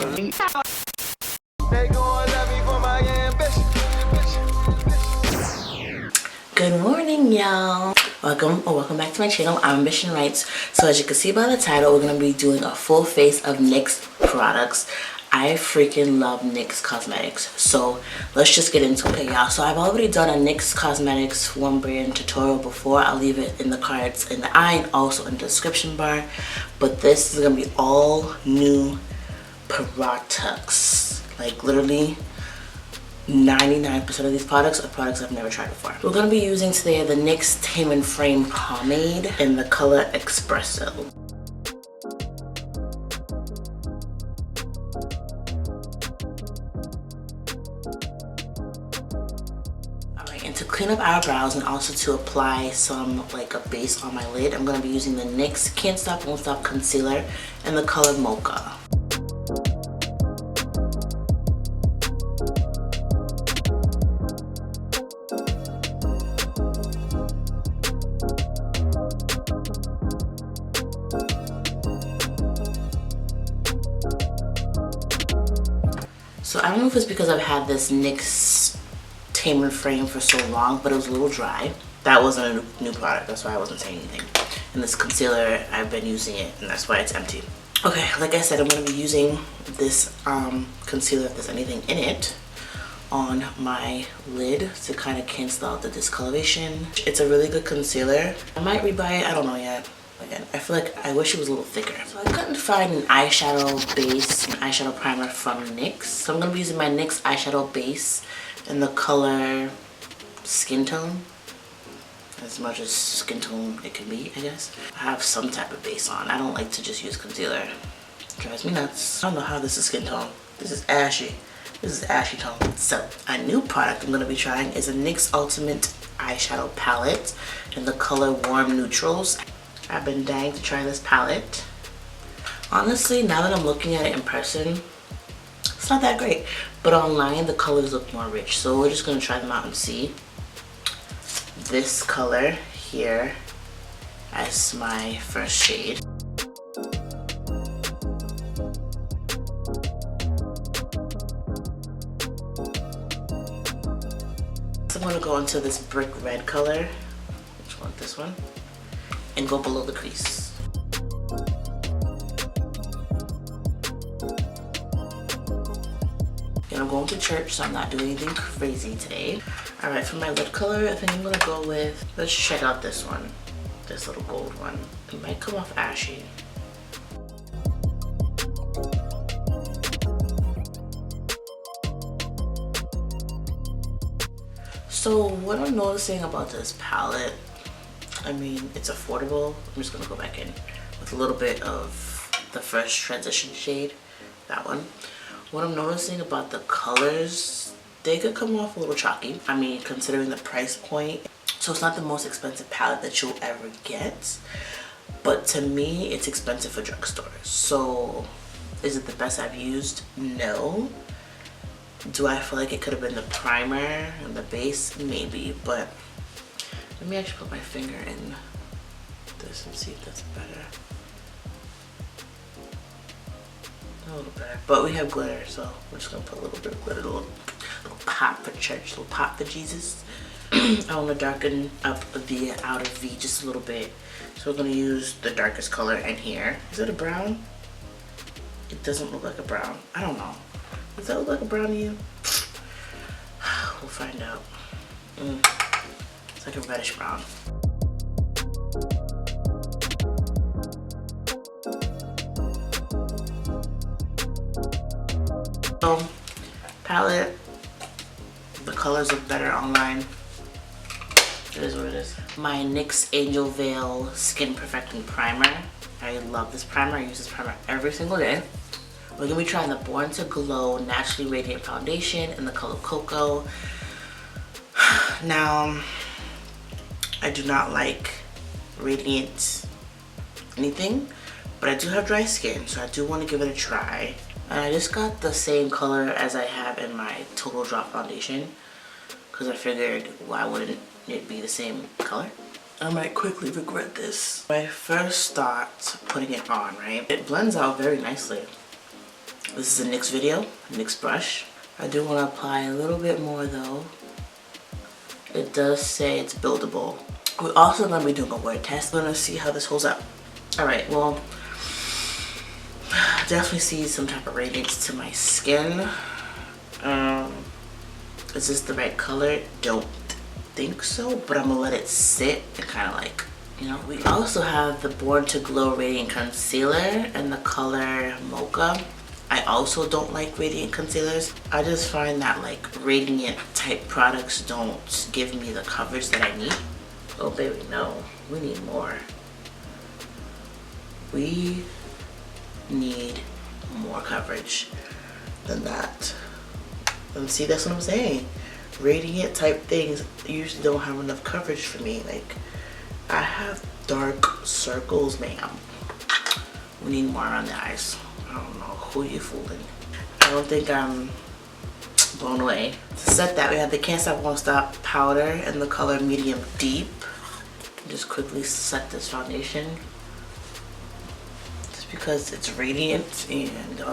They gon' love me for my ambition. Good morning, y'all. Welcome back to my channel. I'm Ambition Rights. So as you can see by the title, we're gonna be doing a full face of NYX products. I freaking love NYX Cosmetics. So let's just get into it, y'all. So I've already done a NYX Cosmetics one brand tutorial before. I'll leave it in the cards in the eye and also in the description bar. But this is gonna be all new products. Like literally 99% of these products are products I've never tried before. We're going to be using today the NYX Tame and Frame Pomade in the color Espresso. Alright, and to clean up our brows and also to apply some like a base on my lid, I'm going to be using the NYX Can't Stop Won't Stop Concealer in the color Mocha. So I don't know if it's because I've had this NYX Tame and Frame for so long, but it was a little dry. That wasn't a new product, that's why I wasn't saying anything. And this concealer, I've been using it, and that's why it's empty. Okay, like I said, I'm going to be using this concealer, if there's anything in it, on my lid to kind of cancel out the discoloration. It's a really good concealer. I might rebuy it, I don't know yet. Again, I feel like I wish it was a little thicker. So I couldn't find an eyeshadow base, an eyeshadow primer from NYX. So I'm going to be using my NYX eyeshadow base in the color Skin Tone. As much as skin tone it can be, I guess. I have some type of base on. I don't like to just use concealer. It drives me nuts. I don't know how this is skin tone. This is ashy. This is ashy tone. So a new product I'm going to be trying is a NYX Ultimate Eyeshadow Palette in the color Warm Neutrals. I've been dying to try this palette. Honestly, now that I'm looking at it in person, it's not that great. But online, the colors look more rich. So we're just going to try them out and see. This color here as my first shade. So I'm going to go into this brick red color. Which one? This one. And go below the crease. And I'm going to church, so I'm not doing anything crazy today. Alright, for my lid color, I think I'm going to go with, let's check out this one. This little gold one. It might come off ashy. So what I'm noticing about this palette, I mean, it's affordable. I'm just gonna go back in with a little bit of the first transition shade, that one. What I'm noticing about the colors, they could come off a little chalky. I mean, considering the price point. So it's not the most expensive palette that you'll ever get, but to me, it's expensive for drugstores. So is it the best I've used? No. Do I feel like it could have been the primer and the base? Maybe, but let me actually put my finger in this and see if that's better. A little better. But we have glitter, so we're just gonna put a little bit of glitter, a little pop for church, a little pop for Jesus. I want to darken up the outer V just a little bit. So we're gonna use the darkest color in here. Is it a brown? It doesn't look like a brown. I don't know. Does that look like a brown to you? We'll find out. It's like a reddish brown. So, palette, the colors look better online. It is what it is. My NYX Angel Veil Skin Perfecting Primer. I love this primer. I use this primer every single day. We're gonna be trying the Born to Glow Naturally Radiant Foundation in the color Cocoa. Now, I do not like radiant anything, but I do have dry skin, so I do want to give it a try. And I just got the same color as I have in my Total Drop foundation, because I figured why wouldn't it be the same color? I might quickly regret this. When I first start putting it on, right, it blends out very nicely. This is a NYX video, NYX brush. I do want to apply a little bit more though. It does say it's buildable. We're also going to be doing a wear test. We're going to see how this holds up. Alright, well, definitely see some type of radiance to my skin. Is this the right color? Don't think so, but I'm gonna let it sit and kind of like, you know. We also have the Born to Glow Radiant Concealer in the color Mocha. I also don't like radiant concealers. I just find that like radiant type products don't give me the coverage that I need. Oh baby, no, we need more. We need more coverage than that. And see, that's what I'm saying. Radiant type things usually don't have enough coverage for me. Like, I have dark circles, ma'am. We need more around the eyes. I don't know who you fooling. I don't think I'm blown away. To set that, we have the Can't Stop Won't Stop powder in the color Medium Deep. Just quickly set this foundation. Because it's radiant and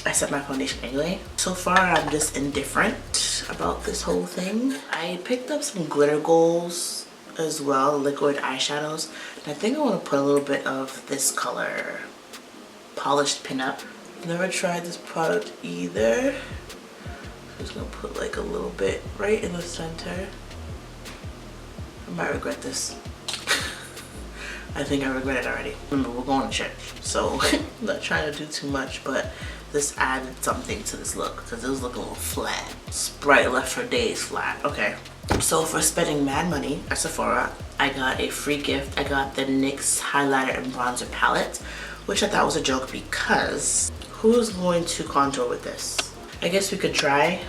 I set my foundation anyway. So far I'm just indifferent about this whole thing. I picked up some glitter goals as well, liquid eyeshadows, and I think I want to put a little bit of this color, Polished Pinup. Never tried this product either. I'm just gonna put like a little bit right in the center. I might regret this. I think I regret it already. Remember, we're going to church, so I'm not trying to do too much, but this added something to this look because it was looking a little flat. Sprite left for days flat. Okay, so for spending mad money at Sephora, I got a free gift. I got the NYX highlighter and bronzer palette, which I thought was a joke because who's going to contour with this? I guess we could try.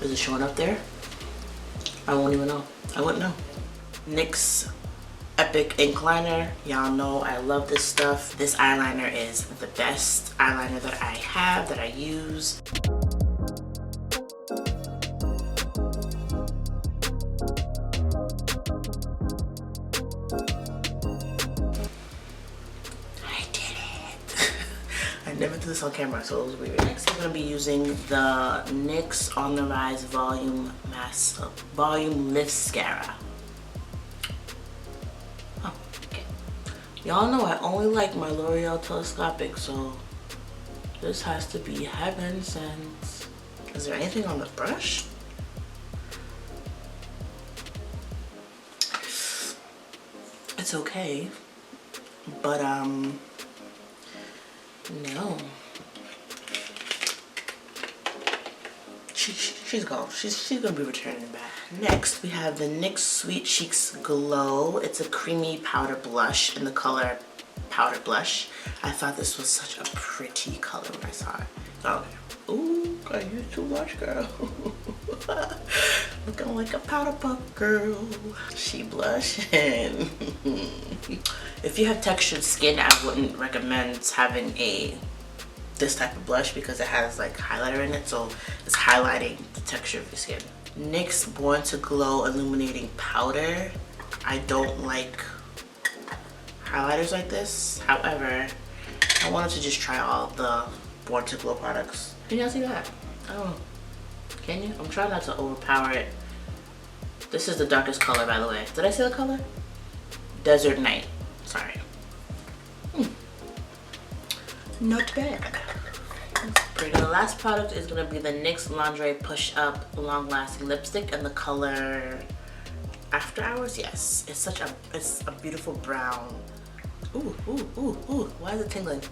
Is it showing up there? I won't even know. I wouldn't know. NYX Epic Ink Liner. Y'all know I love this stuff. This eyeliner is the best eyeliner that I have, that I use. I did it. I never did this on camera, so it was weird. Next, I'm going to be using the NYX On The Rise Volume Mascara. Y'all know I only like my L'Oreal Telescopic, so this has to be heaven sent. Is there anything on the brush? It's okay, but no. She's gone. She's gonna be returning back. Next, we have the NYX Sweet Cheeks Glow. It's a creamy powder blush in the color Powder Blush. I thought this was such a pretty color when I saw it. Okay. Ooh, I used too much, girl. Looking like a powder puff girl. She blushing. If you have textured skin, I wouldn't recommend having this type of blush because it has like highlighter in it, so it's highlighting the texture of your skin. NYX Born to Glow Illuminating Powder. I don't like highlighters like this. However, I wanted to just try all the Born to Glow products. Can y'all see that? I don't know. Can you? I'm trying not to overpower it. This is the darkest color, by the way. Did I say the color? Desert Night. Sorry. Not bad. Pretty. The last product is gonna be the NYX Lingerie Push Up Long Lasting Lipstick in the color After Hours. Yes, it's a beautiful brown. Ooh, ooh, ooh, ooh. Why is it tingling?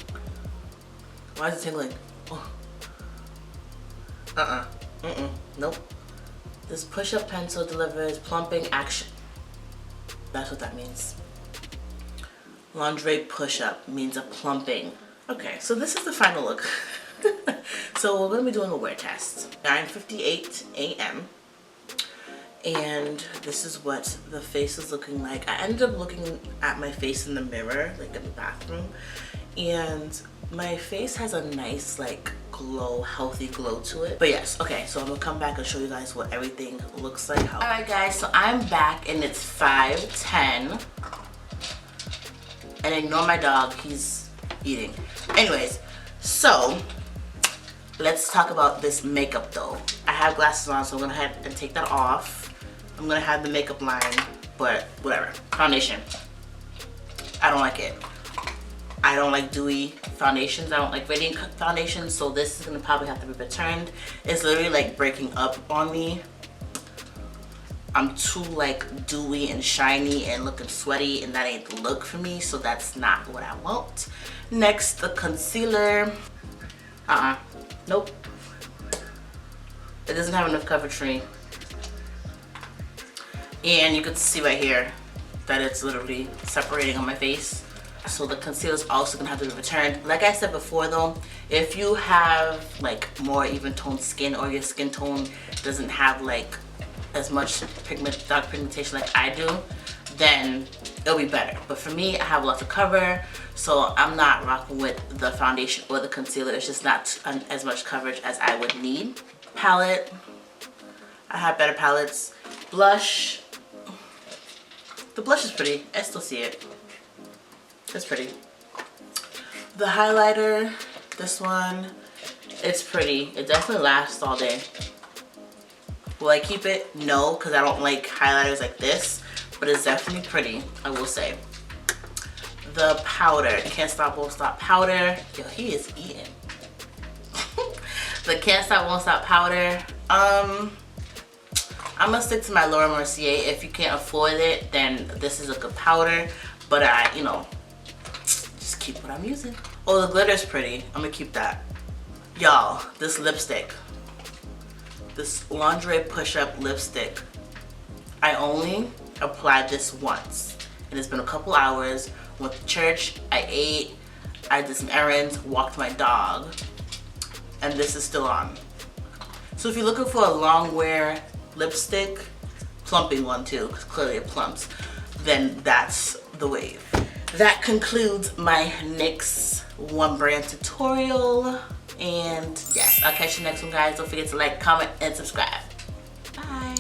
Why is it tingling? Oh. Nope. This push up pencil delivers plumping action. That's what that means. Lingerie push up means a plumping. Okay, so this is the final look. So we're gonna be doing a wear test. 9:58 a.m. and this is what the face is looking like. I ended up looking at my face in the mirror, like in the bathroom, and my face has a nice like glow, healthy glow to it. But yes, okay, so I'm gonna come back and show you guys what everything looks like. Alright guys, so I'm back and it's 5:10. And ignore my dog, he's eating. Anyways, So let's talk about this makeup though. I have glasses on, so I'm gonna head and take that off. I'm gonna have the makeup line, but whatever. Foundation. I don't like it. I don't like dewy foundations. I don't like radiant foundations, so this is gonna probably have to be returned. It's literally like breaking up on me. I'm too like dewy and shiny and looking sweaty, and that ain't the look for me, so that's not what I want. Next, the concealer. Nope. It doesn't have enough coverage for me. And you can see right here that it's literally separating on my face. So the concealer is also gonna have to be returned. Like I said before though, if you have like more even toned skin, or your skin tone doesn't have like as much dark pigmentation like I do, then it'll be better. But for me, I have lots of cover, so I'm not rocking with the foundation or the concealer. It's just not as much coverage as I would need. Palette, I have better palettes. Blush, the blush is pretty. I still see it. It's pretty. The highlighter, this one, it's pretty. It definitely lasts all day. Will I keep it? No, because I don't like highlighters like this, but it's definitely pretty, I will say. The powder, Can't Stop Won't Stop powder. Yo, he is eating. The Can't Stop Won't Stop powder. I'm gonna stick to my Laura Mercier. If you can't afford it, then this is a good powder. But you know, just keep what I'm using. Oh, the glitter's pretty. I'm gonna keep that. Y'all, this lipstick. This Lingerie Push-Up lipstick. I only applied this once. And it's been a couple hours. Went to church, I ate, I did some errands, walked my dog. And this is still on. So if you're looking for a long wear lipstick, plumping one too, because clearly it plumps, then that's the wave. That concludes my NYX one brand tutorial. And yes, I'll catch you next one, guys. Don't forget to like, comment, and subscribe. Bye.